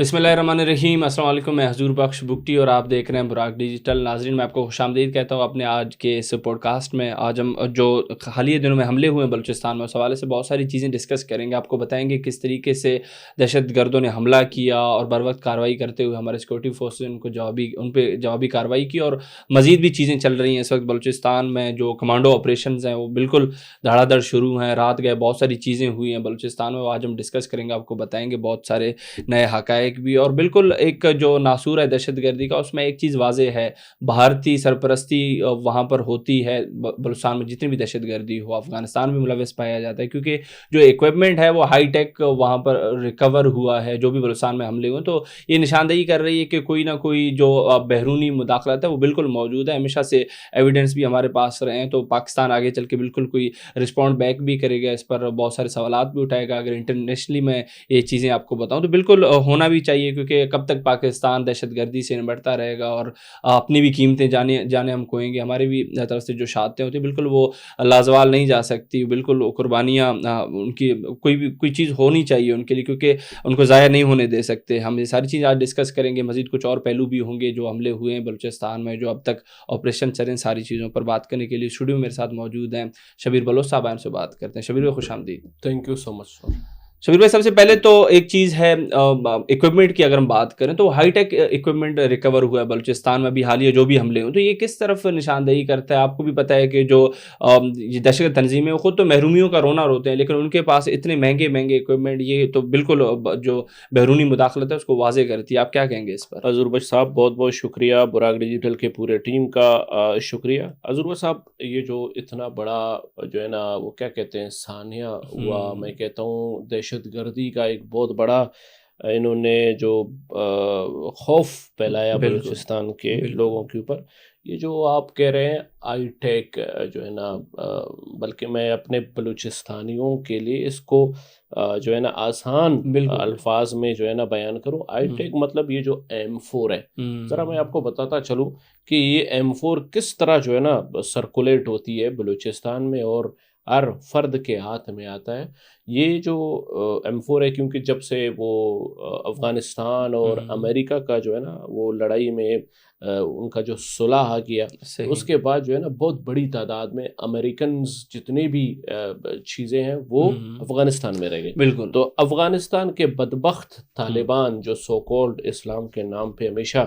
بسم اللہ الرحمن الرحیم۔ السلام علیکم، میں حضور بخش بگٹی اور آپ دیکھ رہے ہیں براق ڈیجیٹل۔ ناظرین، میں آپ کو خوش آمدید کہتا ہوں اپنے آج کے اس پوڈ کاسٹ میں۔ آج ہم جو حالیہ دنوں میں حملے ہوئے ہیں بلوچستان میں، اس حوالے سے بہت ساری چیزیں ڈسکس کریں گے۔ آپ کو بتائیں گے کس طریقے سے دہشت گردوں نے حملہ کیا اور بر وقت کارروائی کرتے ہوئے ہمارے سیکورٹی فورسز ان پہ جوابی کارروائی کی، اور مزید بھی چیزیں چل رہی ہیں اس وقت بلوچستان میں۔ جو کمانڈو آپریشنز ہیں وہ بالکل دھڑا دھڑ شروع ہیں، رات گئے بہت ساری چیزیں ہوئی ہیں بلوچستان میں، آج ہم ڈسکس کریں گے، آپ کو بتائیں گے بہت سارے نئے حقائق بھی۔ اور بالکل ایک جو ناسور ہے دہشت گردی کا، اس میں ایک چیز واضح ہے، بھارتی سرپرستی وہاں پر ہوتی ہے۔ بلوچستان میں جتنی بھی دہشت گردی ہو، افغانستان میں ملوث پایا جاتا ہے، کیونکہ جو ایکوپمنٹ ہے وہ ہائی ٹیک وہاں پر ریکور ہوا ہے۔ جو بھی بلوچستان میں حملے ہوئے تو یہ نشاندہی کر رہی ہے کہ کوئی نہ کوئی جو بیرونی مداخلت ہے وہ بالکل موجود ہے۔ ہمیشہ سے ایویڈنس بھی ہمارے پاس رہے ہیں، تو پاکستان آگے چل کے بالکل کوئی رسپونڈ بیک بھی کرے گا، اس پر بہت سارے سوالات بھی اٹھائے گا۔ اگر انٹرنیشنلی میں یہ چیزیں آپ کو بتاؤں تو بالکل ہونا بھی چاہیے، کیونکہ کب تک پاکستان دہشت گردی سے نمٹتا رہے گا اور اپنی بھی قیمتیں جانے ہم کھوئیں گے، ہماری بھی طرف سے جو شہادتیں ہوتی ہیں بالکل وہ لازوال نہیں جا سکتی، بالکل قربانیاں ان کی کوئی چیز ہونی چاہیے ان کے لیے، کیونکہ ان کو ضائع نہیں ہونے دے سکتے۔ ہم یہ ساری چیز آج ڈسکس کریں گے، مزید کچھ اور پہلو بھی ہوں گے جو حملے ہوئے ہیں بلوچستان میں، جو اب تک آپریشن چلیں، ساری چیزوں پر بات کرنے کے لیے اسٹوڈیو میں میرے ساتھ موجود ہیں شبیر بلوچ صاحب، ان سے بات کرتے ہیں۔ شبیر بھائی خوش آمدید۔ تھینک یو سو مچ۔ شبیر بھائی، سب سے پہلے تو ایک چیز ہے اکوپمنٹ کی، اگر ہم بات کریں تو ہائی ٹیک اکوپمنٹ ریکور ہوا ہے بلوچستان میں بھی حالیہ جو بھی حملے ہوئے، تو یہ کس طرف نشاندہی کرتا ہے؟ آپ کو بھی پتہ ہے کہ جو دہشت گرد تنظیمیں وہ خود تو محرومیوں کا رونا روتے ہیں، لیکن ان کے پاس اتنے مہنگے اکوپمنٹ، یہ تو بالکل جو بیرونی مداخلت ہے اس کو واضح کرتی ہے۔ آپ کیا کہیں گے اس پر؟ حضور بخش صاحب بہت بہت شکریہ، براق ڈیجیٹل کے پورے ٹیم کا شکریہ۔ حضور بخش صاحب، یہ جو اتنا بڑا جو ہے نا وہ کیا کہتے ہیں سانحہ ہوا، میں کہتا ہوں دہشت گردی کا ایک بہت بڑا انہوں نے جو خوف پھیلایا بلوچستان کے لوگوں کے اوپر، یہ جو آپ کہہ رہے ہیں آئی ٹیک جو ہے نا، بلکہ میں اپنے بلوچستانیوں کے لیے اس کو جو ہے نا آسان الفاظ میں جو ہے نا بیان کروں، آئی ٹیک مطلب یہ جو M4 ہے، ذرا میں آپ کو بتاتا چلوں کہ یہ M4 کس طرح جو ہے نا سرکولیٹ ہوتی ہے بلوچستان میں اور ہر فرد کے ہاتھ میں آتا ہے۔ یہ جو M4 ہے، کیونکہ جب سے وہ افغانستان اور امریکہ کا جو ہے نا وہ لڑائی میں ان کا جو صلح کیا، اس کے بعد جو ہے نا بہت بڑی تعداد میں امریکنز جتنے بھی چیزیں ہیں وہ افغانستان میں رہ گئے۔ بالکل۔ تو افغانستان کے بدبخت طالبان جو سو کولڈ اسلام کے نام پہ ہمیشہ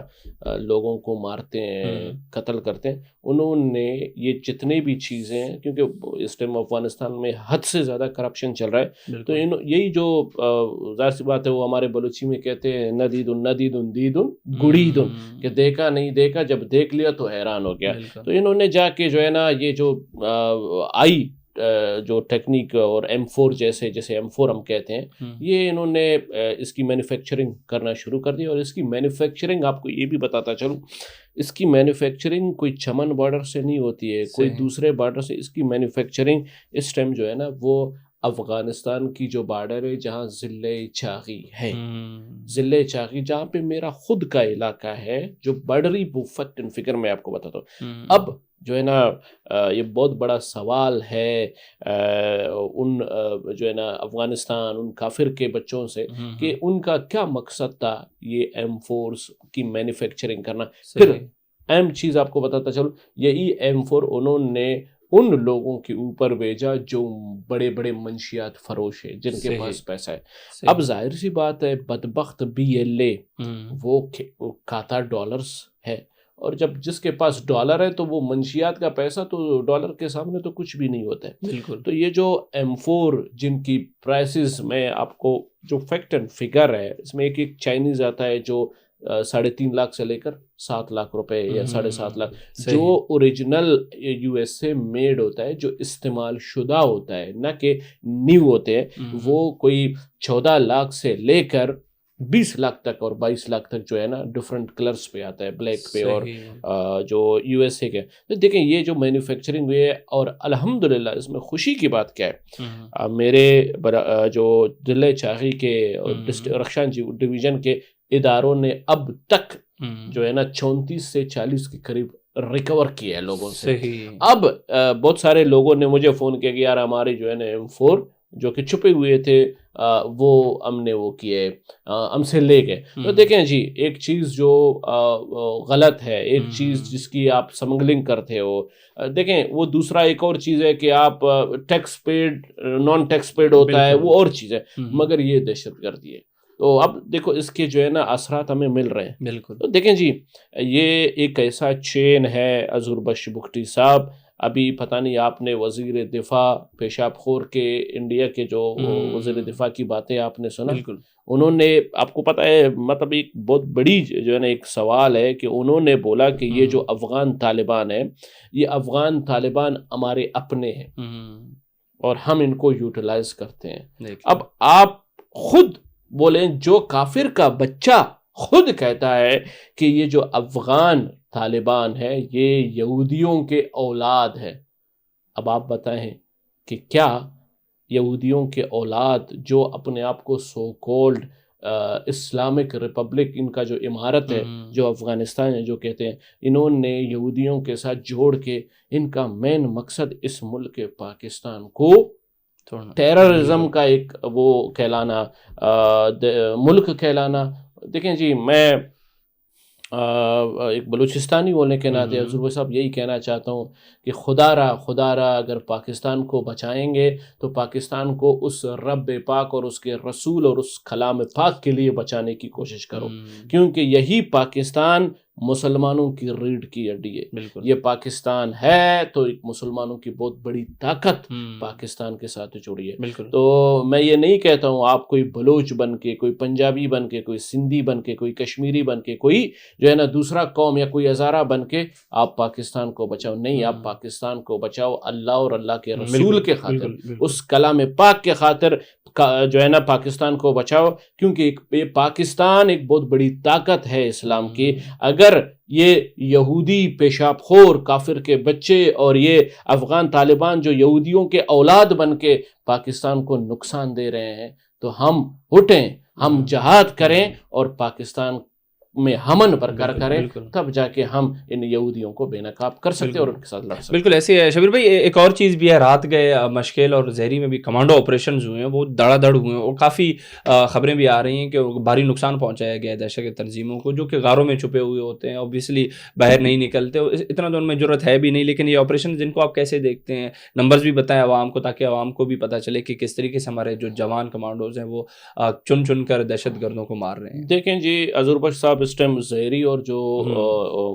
لوگوں کو مارتے ہیں، قتل کرتے ہیں، انہوں نے یہ جتنے بھی چیزیں ہیں، کیونکہ اس ٹائم افغانستان میں حد سے زیادہ کرپشن چل رہا ہے، تو یہی جو ظاہر سی بات ہے وہ ہمارے بلوچی میں کہتے ہیں ندیدن گڑیدن، کہ دیکھا نہیں دیکھا، جب دیکھ لیا تو حیران ہو گیا۔ تو انہوں نے جا کے جو ہے نا یہ جو جو ٹیکنیک اور M4 جیسے M4 ہم کہتے ہیں، یہ انہوں نے اس کی مینوفیکچرنگ کرنا شروع کر دی۔ اور اس کی مینوفیکچرنگ آپ کو یہ بھی بتاتا چلوں، اس کی مینوفیکچرنگ کوئی چمن بارڈر سے نہیں ہوتی ہے، کوئی دوسرے بارڈر سے، اس کی مینوفیکچرنگ اس ٹائم جو ہے نا وہ افغانستان کی جو بارڈر ہے جہاں ضلع چاغی ہے، ضلع چاغی جہاں پہ میرا خود کا علاقہ ہے، جو بارڈری فیکٹ اینڈ فگر میں آپ کو بتاتا ہوں۔ اب جو ہے نا یہ بہت بڑا سوال ہے ان جو ہے نا افغانستان ان کافر کے بچوں سے کہ ان کا کیا مقصد تھا یہ M4 کی مینوفیکچرنگ کرنا۔ پھر اہم چیز آپ کو بتاتا چلوں، یہی M4 انہوں نے ان لوگوں کے اوپر بھیجا جو بڑے بڑے منشیات فروش ہیں، جن کے پاس پیسہ ہے۔ اب ظاہر سی بات ہے بدبخت BLA وہ کھاتا ڈالرز ہے، اور جب جس کے پاس ڈالر ہے تو وہ منشیات کا پیسہ تو ڈالر کے سامنے تو کچھ بھی نہیں ہوتا ہے۔ بالکل۔ تو یہ جو M4 جن کی پرائسز میں آپ کو جو فیکٹ اینڈ فگر ہے، اس میں ایک چائنیز آتا ہے جو 3.5 لاکھ سے لے کر 7 لاکھ روپے یا 7.5 لاکھ، جو اوریجنل USA میڈ ہوتا ہے، جو استعمال شدہ ہوتا ہے، نہ کہ نیو ہوتے ہیں، وہ کوئی 14 لاکھ سے لے کر 20 لاکھ تک اور 22 لاکھ تک جو ہے نا ڈفرنٹ کلرز پہ آتا ہے، بلیک پہ اور جو USA کے۔ تو دیکھیں یہ جو مینوفیکچرنگ ہوئی ہے، اور الحمدللہ اس میں خوشی کی بات کیا ہے، میرے جو ضلع چاغی کے اور رخشان ڈویژن کے اداروں نے اب تک جو ہے نا 34 سے 40 کے قریب ریکور کیا ہے لوگوں سے۔ اب بہت سارے لوگوں نے مجھے فون کیا کہ یار ہماری جو ہے نا M4 جو کہ چھپے ہوئے تھے وہ ہم نے وہ کیے، ہم سے لے گئے. تو دیکھیں جی، ایک چیز جو غلط ہے، ایک چیز جس کی آپ سمگلنگ کرتے ہو، دیکھیں وہ دوسرا ایک اور چیز ہے کہ آپ tax paid non tax paid ہوتا ہے، وہ اور چیز ہے، مگر یہ دہشت گردی ہے. تو اب دیکھو اس کے جو ہے نا اثرات ہمیں مل رہے ہیں. بالکل. تو دیکھیں جی، یہ ایک ایسا چین ہے حضور بخش بگٹی صاحب. ابھی پتہ نہیں آپ نے وزیر دفاع پیشاب خور کے انڈیا کے جو وزیر دفاع کی باتیں آپ نے سنا؟ بالکل. انہوں نے، آپ کو پتہ ہے، مطلب ایک بہت بڑی جو ہے نا ایک سوال ہے کہ انہوں نے بولا کہ یہ جو افغان طالبان ہے، یہ افغان طالبان ہمارے اپنے ہیں اور ہم ان کو یوٹیلائز کرتے ہیں. اب آپ خود بولیں، جو کافر کا بچہ خود کہتا ہے کہ یہ جو افغان طالبان ہے یہ یہودیوں کے اولاد ہے. اب آپ بتائیں کہ کیا یہودیوں کے اولاد جو اپنے آپ کو سو کولڈ اسلامک ریپبلک، ان کا جو امارت ہے جو افغانستان ہے، جو کہتے ہیں، انہوں نے یہودیوں کے ساتھ جوڑ کے ان کا مین مقصد اس ملک پاکستان کو ٹیررزم کا ایک وہ کہلانا، ملک کہلانا. دیکھیں جی، میں ایک بلوچستانی ہونے کے ناطے حضور صاحب یہی کہنا چاہتا ہوں کہ خدا را اگر پاکستان کو بچائیں گے تو پاکستان کو اس رب پاک اور اس کے رسول اور اس کلام پاک کے لیے بچانے کی کوشش کرو، کیونکہ یہی پاکستان مسلمانوں کی ریڑھ کی ہڈی ہے. یہ پاکستان ہے تو ایک مسلمانوں کی بہت بڑی طاقت پاکستان کے ساتھ جڑی ہے. تو میں یہ نہیں کہتا ہوں آپ کوئی بلوچ بن کے، کوئی پنجابی بن کے، کوئی سندھی بن کے، کوئی کشمیری بن کے، کوئی جو ہے نا دوسرا قوم یا کوئی ہزارہ بن کے آپ پاکستان کو بچاؤ. نہیں، آپ پاکستان کو بچاؤ اللہ اور اللہ کے رسول کے خاطر، اس کلام پاک کے خاطر جو ہے نا پاکستان کو بچاؤ، کیونکہ پاکستان ایک بہت بڑی طاقت ہے اسلام کی. اگر یہ یہودی پیشاب خور کافر کے بچے اور یہ افغان طالبان جو یہودیوں کے اولاد بن کے پاکستان کو نقصان دے رہے ہیں تو ہم اٹھیں، ہم جہاد کریں اور پاکستان میں ہمن برقرار کریں، تب جا کے ہم ان یہودیوں کو بے نقاب کر سکتے اور ان کے ساتھ لڑ سکتے. بالکل ایسے ہے شبیر بھائی. ایک اور چیز بھی ہے، رات گئے مشکل اور زہری میں بھی کمانڈو آپریشنز ہوئے ہیں، وہ دڑا دڑ ہوئے ہیں اور کافی خبریں بھی آ رہی ہیں کہ بھاری نقصان پہنچایا گیا ہے دہشت گرد تنظیموں کو، جو کہ غاروں میں چھپے ہوئے ہوتے ہیں، اوبیسلی باہر نہیں نکلتے، اتنا تو ان میں ضرورت ہے بھی نہیں. لیکن یہ آپریشن جن کو آپ کیسے دیکھتے ہیں، نمبرز بھی بتائیں عوام کو تاکہ عوام کو بھی پتہ چلے کہ کس طریقے سے ہمارے جو جوان کمانڈوز ہیں وہ چن چن کر دہشت گردوں کو مار رہے ہیں. دیکھیں جی حضور بخش صاحب، اس ٹائم زہری اور جو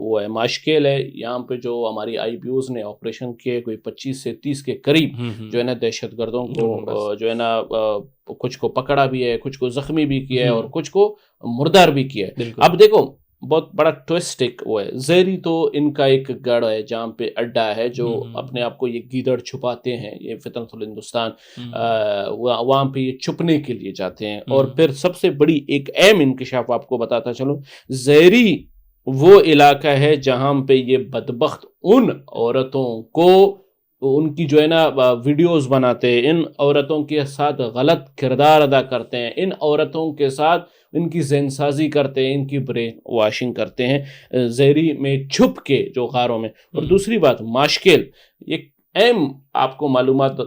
وہ ہے ماشکیل ہے، یہاں پہ جو ہماری آئی پی اوز نے آپریشن کیے کوئی 25 سے 30 کے قریب جو ہے نا دہشت گردوں کو جو ہے نا کچھ کو پکڑا بھی ہے، کچھ کو زخمی بھی کیا ہے اور کچھ کو مردار بھی کیا ہے. اب دیکھو بہت بڑا ٹوسٹ ایک وہ ہے، زہری تو ان کا ایک گڑھ ہے جہاں پہ اڈا ہے، جو اپنے آپ کو یہ گیدڑ چھپاتے ہیں، یہ فتنۃ الہندوستان، وہاں پہ یہ چھپنے کے لیے جاتے ہیں. اور پھر سب سے بڑی ایک اہم انکشاف آپ کو بتاتا چلوں، زہری وہ علاقہ ہے جہاں پہ یہ بدبخت ان عورتوں کو ان کی جو ہے نا ویڈیوز بناتے ہیں، ان عورتوں کے ساتھ غلط کردار ادا کرتے ہیں، ان عورتوں کے ساتھ ان کی ذہن سازی کرتے ہیں، ان کی برین واشنگ کرتے ہیں زہری میں چھپ کے جو غاروں میں. اور دوسری بات ماشکیل، ایک اہم آپ کو معلومات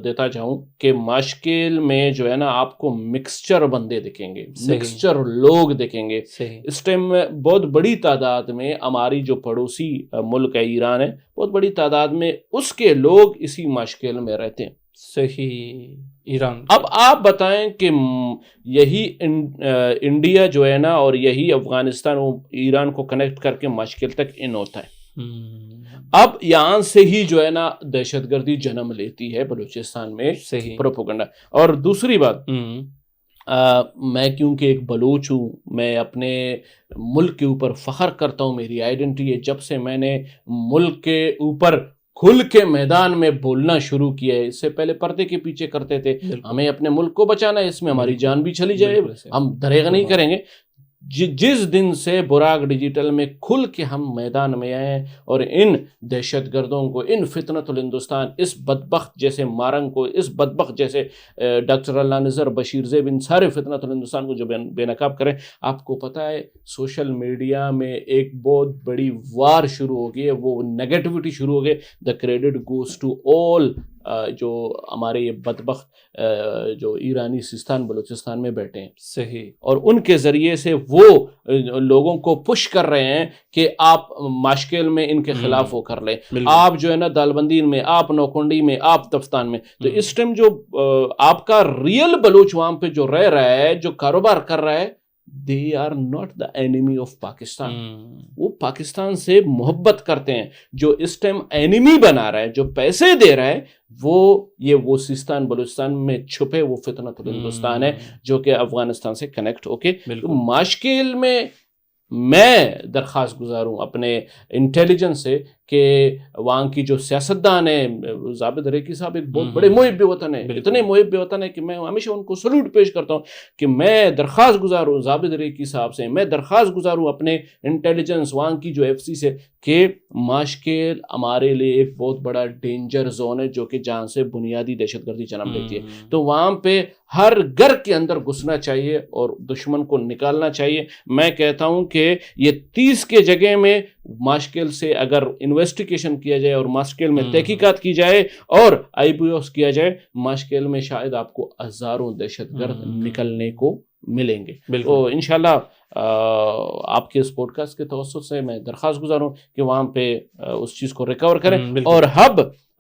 دیتا جاؤں کہ ماشکیل میں جو ہے نا آپ کو مکسچر بندے دکھیں گے، مکسچر لوگ دکھیں گے. اس ٹائم میں بہت بڑی تعداد میں ہماری جو پڑوسی ملک ہے ایران ہے، بہت بڑی تعداد میں اس کے لوگ اسی ماشکیل میں رہتے ہیں. صحیح ایران. اب آپ بتائیں کہ یہی انڈیا جو ہے نا اور یہی افغانستان وہ ایران کو کنیکٹ کر کے ماشکیل تک ان ہوتا ہے. اب یہاں سے ہی جو ہے نا دہشت گردی جنم لیتی ہے بلوچستان میں، پروپیگنڈا. اور دوسری بات، میں کیونکہ ایک بلوچ ہوں، میں اپنے ملک کے اوپر فخر کرتا ہوں، میری آئیڈینٹی ہے. جب سے میں نے ملک کے اوپر کھل کے میدان میں بولنا شروع کیا ہے، اس سے پہلے پردے کے پیچھے کرتے تھے، ہمیں اپنے ملک کو بچانا ہے، اس میں ہماری جان بھی چلی جائے ہم دریغ نہیں کریں گے. جس دن سے براق ڈیجیٹل میں کھل کے ہم میدان میں آئے اور ان دہشت گردوں کو، ان فتنۃ الہندوستان، اس بدبخت جیسے مارنگ کو، اس بدبخت جیسے ڈاکٹر اللہ نذر، بشیر زیب، ان سارے فتنۃ الہندوستان کو جو بے نقاب کریں. آپ کو پتہ ہے سوشل میڈیا میں ایک بہت بڑی وار شروع ہو گئی ہے، وہ نیگیٹیوٹی شروع ہو گئی. The credit goes to all جو ہمارے یہ بدبخت جو ایرانی سیستان بلوچستان میں بیٹھے ہیں صحیح، اور ان کے ذریعے سے وہ لوگوں کو پش کر رہے ہیں کہ آپ ماشکل میں ان کے خلاف وہ کر لیں، آپ جو ہے نا دالبندین میں، آپ نوکنڈی میں، آپ تفتان میں. تو اس ٹائم جو آپ کا ریئل بلوچ وہاں پہ جو رہ رہا ہے، جو کاروبار کر رہا ہے، they are not the enemy of Pakistan. وہ پاکستان سے محبت کرتے ہیں. جو اس ٹائم اینیمی بنا رہا ہے، جو پیسے دے رہا ہے، وہ سیستان بلوچستان میں چھپے وہ فتنۃ الہندوستان ہے جو کہ افغانستان سے کنیکٹ ہو کے. ماشکل میں میں درخواست گزار ہوں اپنے انٹیلیجنس سے کہ وہاں کی جو سیاستدان ہیں، زابد ریکی صاحب ایک بہت بڑے محب وطن ہیں، اتنے محب وطن ہیں کہ میں ہمیشہ ان کو سلوٹ پیش کرتا ہوں کہ میں درخواست گزار ہوں زابد ریکی صاحب سے، میں درخواست گزار ہوں اپنے انٹیلیجنس وہاں کی جو ایف سی سے کہ ماشکل ہمارے لیے ایک بہت بڑا ڈینجر زون ہے جو کہ جہاں سے بنیادی دہشت گردی جنم لیتی ہے. تو وہاں پہ ہر گھر کے اندر گھسنا چاہیے اور دشمن کو نکالنا چاہیے. میں کہتا ہوں کہ یہ 30 کے جگہ میں ماشکل سے اگر انویسٹیگیشن کیا جائے اور ماشکل میں تحقیقات کی جائے اور آئی پی اوز کیا جائے، ماشکل میں شاید آپ کو ہزاروں دہشت گرد نکلنے کو ملیں گے. تو انشاءاللہ آپ کے اس پوڈ کاسٹ کے توسط سے میں درخواست گزار ہوں کہ وہاں پہ اس چیز کو ریکور کریں. اور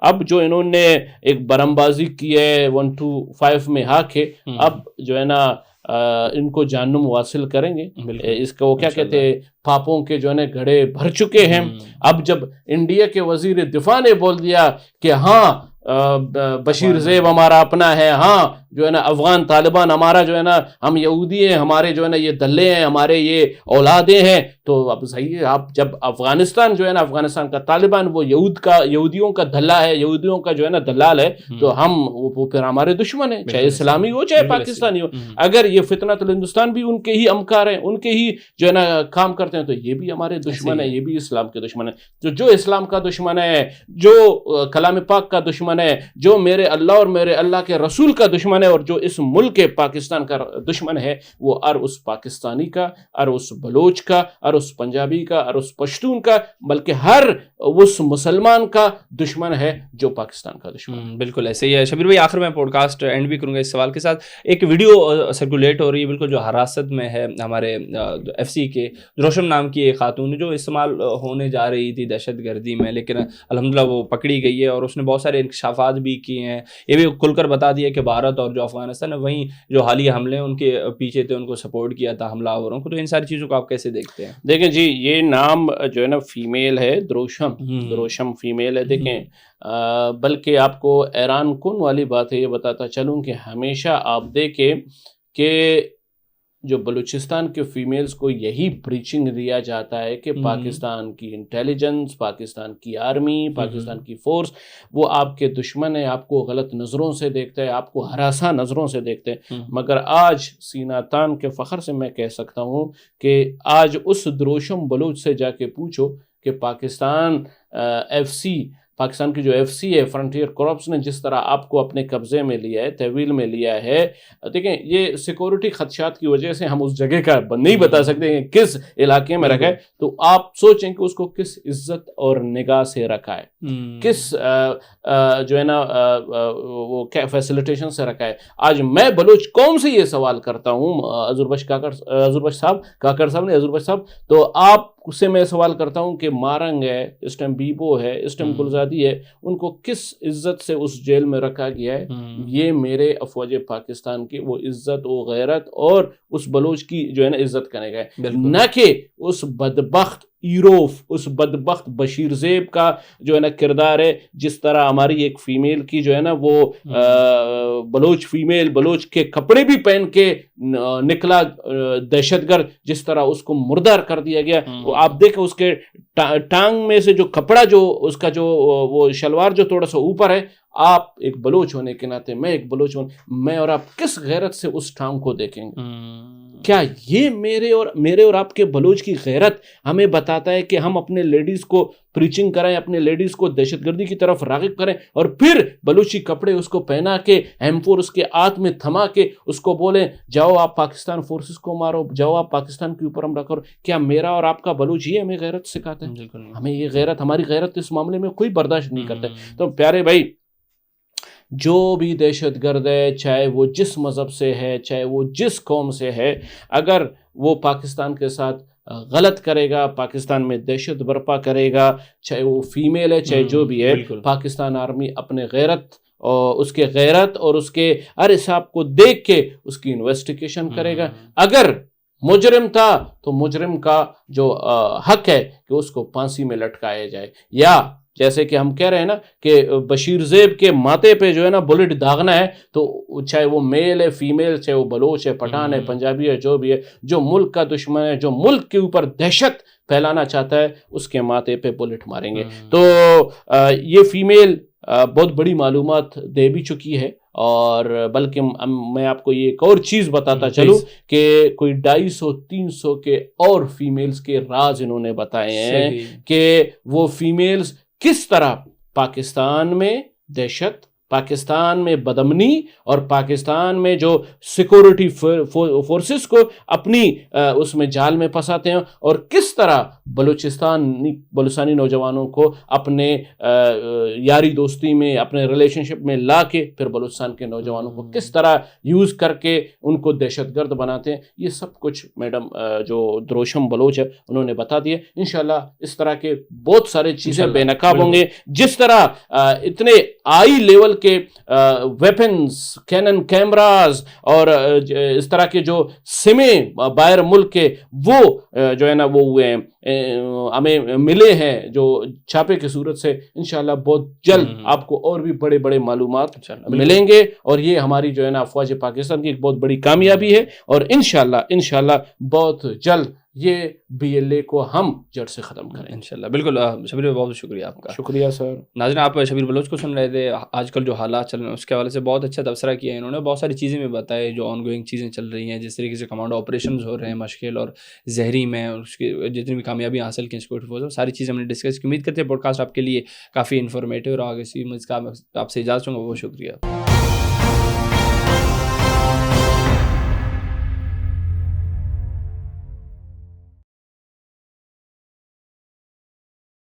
اب جو انہوں نے ایک برم بازی کی ہے 125 میں ہاک ہے، اب جو ہے نا ان کو جہنم واصل کریں گے. اس کو وہ کیا کہتے ہیں، پاپوں کے جو ہے نا گھڑے بھر چکے ہیں. اب جب انڈیا کے وزیر دفاع نے بول دیا کہ ہاں بشیر زیب ہمارا اپنا ہے، ہاں جو ہے نا افغان طالبان ہمارا جو ہے نا، ہم یہودی ہیں، ہمارے جو ہے نا یہ دلے ہیں، ہمارے یہ اولادیں ہیں، تو اب صحیح ہے. آپ جب افغانستان جو ہے نا، افغانستان کا طالبان وہ یہودیوں کا دھلا ہے، یہودیوں کا جو ہے نا دلال ہے، تو ہم وہ پھر ہمارے دشمن ہیں، چاہے اسلامی ہو چاہے پاکستانی ہو. اگر یہ فتنۃ الہندوستان بھی ان کے ہی امکار ہیں، ان کے ہی جو ہے نا کام کرتے ہیں، تو یہ بھی ہمارے دشمن ہے، یہ بھی اسلام کے دشمن ہے. جو اسلام کا دشمن ہے، جو کلام پاک کا دشمن ہے، جو میرے اللہ اور میرے اللہ کے رسول کا دشمن ہے، اور جو اس ملک پاکستان کا دشمن ہے، وہ ار اس پاکستانی کا، ار اس بلوچ کا، ار اس پنجابی کا، ار اس پشتون کا، بلکہ ہر اس مسلمان کا دشمن ہے جو پاکستان کا دشمن ہے. بالکل ایسے ہی ہے. شبیر بھائی، آخر میں پوڈ کاسٹ اینڈ بھی کروں گا اس سوال کے ساتھ. ایک ویڈیو سرکولیٹ ہو رہی ہے بالکل جو حراست میں ہے ہمارے ایف سی کے روشم نام کی ایک خاتون جو استعمال ہونے جا رہی تھی دہشت گردی میں، لیکن الحمدللہ وہ پکڑی گئی ہے اور اس نے بہت سارے انکشافات بھی کیے ہیں. یہ بھی کھل کر بتا دیا کہ بھارت اور جو افغانستان ہے وہیں جو حالیہ حملے ان کے پیچھے تھے، ان کو سپورٹ کیا تھا حملہ آوروں کو. تو ان ساری چیزوں کو آپ کیسے دیکھتے ہیں؟ دیکھیں جی، یہ نام جو ہے نا فیمیل ہے، دروشم فیمیل ہے. دیکھیں بلکہ آپ کو حیران کن والی بات ہے، یہ بتاتا چلوں کہ ہمیشہ آپ دیکھیں کہ جو بلوچستان کے فیمیلز کو یہی پریچنگ دیا جاتا ہے کہ پاکستان کی انٹیلیجنس، پاکستان کی آرمی، پاکستان کی فورس وہ آپ کے دشمن ہے، آپ کو غلط نظروں سے دیکھتا ہے، آپ کو ہراساں نظروں سے دیکھتے ہیں. مگر آج سینہ تان کے فخر سے میں کہہ سکتا ہوں کہ آج اس دروشم بلوچ سے جا کے پوچھو کہ پاکستان پاکستان کی جو ایف سی ہے، فرنٹیئر کورپس نے جس طرح آپ کو اپنے قبضے میں لیا ہے، تحویل میں لیا ہے. دیکھیں یہ سیکورٹی خدشات کی وجہ سے ہم اس جگہ کا نہیں بتا سکتے کہ کس علاقے میں رکھا ہے، تو آپ سوچیں کہ اس کو کس عزت اور نگاہ سے رکھا ہے، کس جو ہے نا وہ فیسلیٹیشن سے رکھا ہے. آج میں بلوچ قوم سے یہ سوال کرتا ہوں، حضور بخش صاحب، تو آپ سے میں سوال کرتا ہوں کہ مارنگ ہے، اس ٹائم بیبو ہے، اس ٹائم گلزادی ہے، ان کو کس عزت سے اس جیل میں رکھا گیا ہے؟ یہ میرے افواج پاکستان کی وہ عزت و غیرت اور اس بلوچ کی جو ہے نا عزت کرنے کا ہے، نہ کہ اس بدبخت ایروف، اس بدبخت بشیر زیب کا جو ہے نا کردار ہے. جس طرح ہماری ایک فیمیل کی جو ہے نا وہ بلوچ فیمیل بلوچ کے کپڑے بھی پہن کے نکلا دہشت گرد، جس طرح اس کو مردار کر دیا گیا. آپ دیکھیں اس کے ٹانگ میں سے جو کپڑا، جو اس کا جو وہ شلوار جو تھوڑا سا اوپر ہے، آپ ایک بلوچ ہونے کے ناطے، میں ایک بلوچ ہوں، میں اور آپ کس غیرت سے اس ٹانگ کو دیکھیں گے؟ کیا یہ میرے اور آپ کے بلوچ کی غیرت ہمیں بتاتا ہے کہ ہم اپنے لیڈیز کو پریچنگ کریں، اپنے لیڈیز کو دہشت گردی کی طرف راغب کریں، اور پھر بلوچی کپڑے اس کو پہنا کے M4 اس کے ہاتھ میں تھما کے اس کو بولیں جاؤ آپ پاکستان فورسز کو مارو، جاؤ آپ پاکستان کے اوپر حملہ کرو؟ کیا میرا اور آپ کا بلوچ یہ ہمیں غیرت سکھاتا ہے؟ ہمیں یہ غیرت، ہماری غیرت اس معاملے میں کوئی برداشت نہیں کرتا ہے. تو پیارے بھائی، جو بھی دہشت گرد ہے، چاہے وہ جس مذہب سے ہے، چاہے وہ جس قوم سے ہے، اگر وہ پاکستان کے ساتھ غلط کرے گا، پاکستان میں دہشت برپا کرے گا، چاہے وہ فیمیل ہے چاہے جو بھی ہے، پاکستان آرمی اپنے غیرت اور اس کے غیرت اور اس کے ہر حساب کو دیکھ کے اس کی انویسٹیگیشن کرے گا. اگر مجرم تھا تو مجرم کا جو حق ہے کہ اس کو پھانسی میں لٹکایا جائے، یا جیسے کہ ہم کہہ رہے ہیں نا کہ بشیر زیب کے ماتھے پہ جو ہے نا بلٹ داغنا ہے، تو چاہے وہ میل ہے فیمیل، چاہے وہ بلوچ ہے، پٹھان ہے، پنجابی ہے، جو بھی ہے، جو ملک کا دشمن ہے، جو ملک کے اوپر دہشت پھیلانا چاہتا ہے، اس کے ماتھے پہ بلٹ ماریں گے. تو یہ فیمیل بہت بڑی معلومات دے بھی چکی ہے، اور بلکہ میں آپ کو یہ ایک اور چیز بتاتا چلوں کہ کوئی 250-300 کے اور فیمیلز کے راز انہوں نے بتائے ہیں کہ وہ فیمیلز کس طرح پاکستان میں دہشت، پاکستان میں بدامنی اور پاکستان میں جو سیکورٹی فورسز کو اپنی اس میں جال میں پھنساتے ہیں، اور کس طرح بلوچستانی نوجوانوں کو اپنے یاری دوستی میں، اپنے ریلیشن شپ میں لا کے پھر بلوچستان کے نوجوانوں کو کس طرح یوز کر کے ان کو دہشت گرد بناتے ہیں. یہ سب کچھ میڈم جو دروشم بلوچ ہے انہوں نے بتا دیا. انشاءاللہ اس طرح کے بہت سارے چیزیں بے نقاب ہوں گے. جس طرح اتنے ہائی لیول کے ویپنز، کینن کیمراز اور اس طرح کے جو سمیں باہر ملک کے وہ جو ہے نا وہ ہوئے ہیں، ہمیں ملے ہیں جو چھاپے کی صورت سے. انشاءاللہ بہت جلد آپ کو اور بھی بڑے بڑے معلومات ملیں گے، اور یہ ہماری جو ہے نا افواج پاکستان کی ایک بہت بڑی کامیابی ہے، اور انشاءاللہ بہت جلد یہ BLA کو ہم جڑ سے ختم کریں انشاءاللہ. بالکل شبیر بہت شکریہ آپ کا. شکریہ سر. ناظرین، آپ شبیر بلوچ کو سن رہے تھے. آج کل جو حالات چل رہے ہیں اس کے حوالے سے بہت اچھا تبصرہ کیا. انہوں نے بہت ساری چیزیں بھی بتائے جو آن گوئنگ چیزیں چل رہی ہیں، جس طریقے سے کمانڈو آپریشنز ہو رہے ہیں مشکل اور زہری میں، اس کی جتنی بھی کامیابیاں حاصل کی سیکورٹی فورس، ساری چیزیں ہم نے ڈسکس کی. امید کرتے ہیں پوڈ کاسٹ آپ کے لیے کافی انفارمیٹیو رہا. اسی آپ سے اجازت چاہوں گا. بہت شکریہ.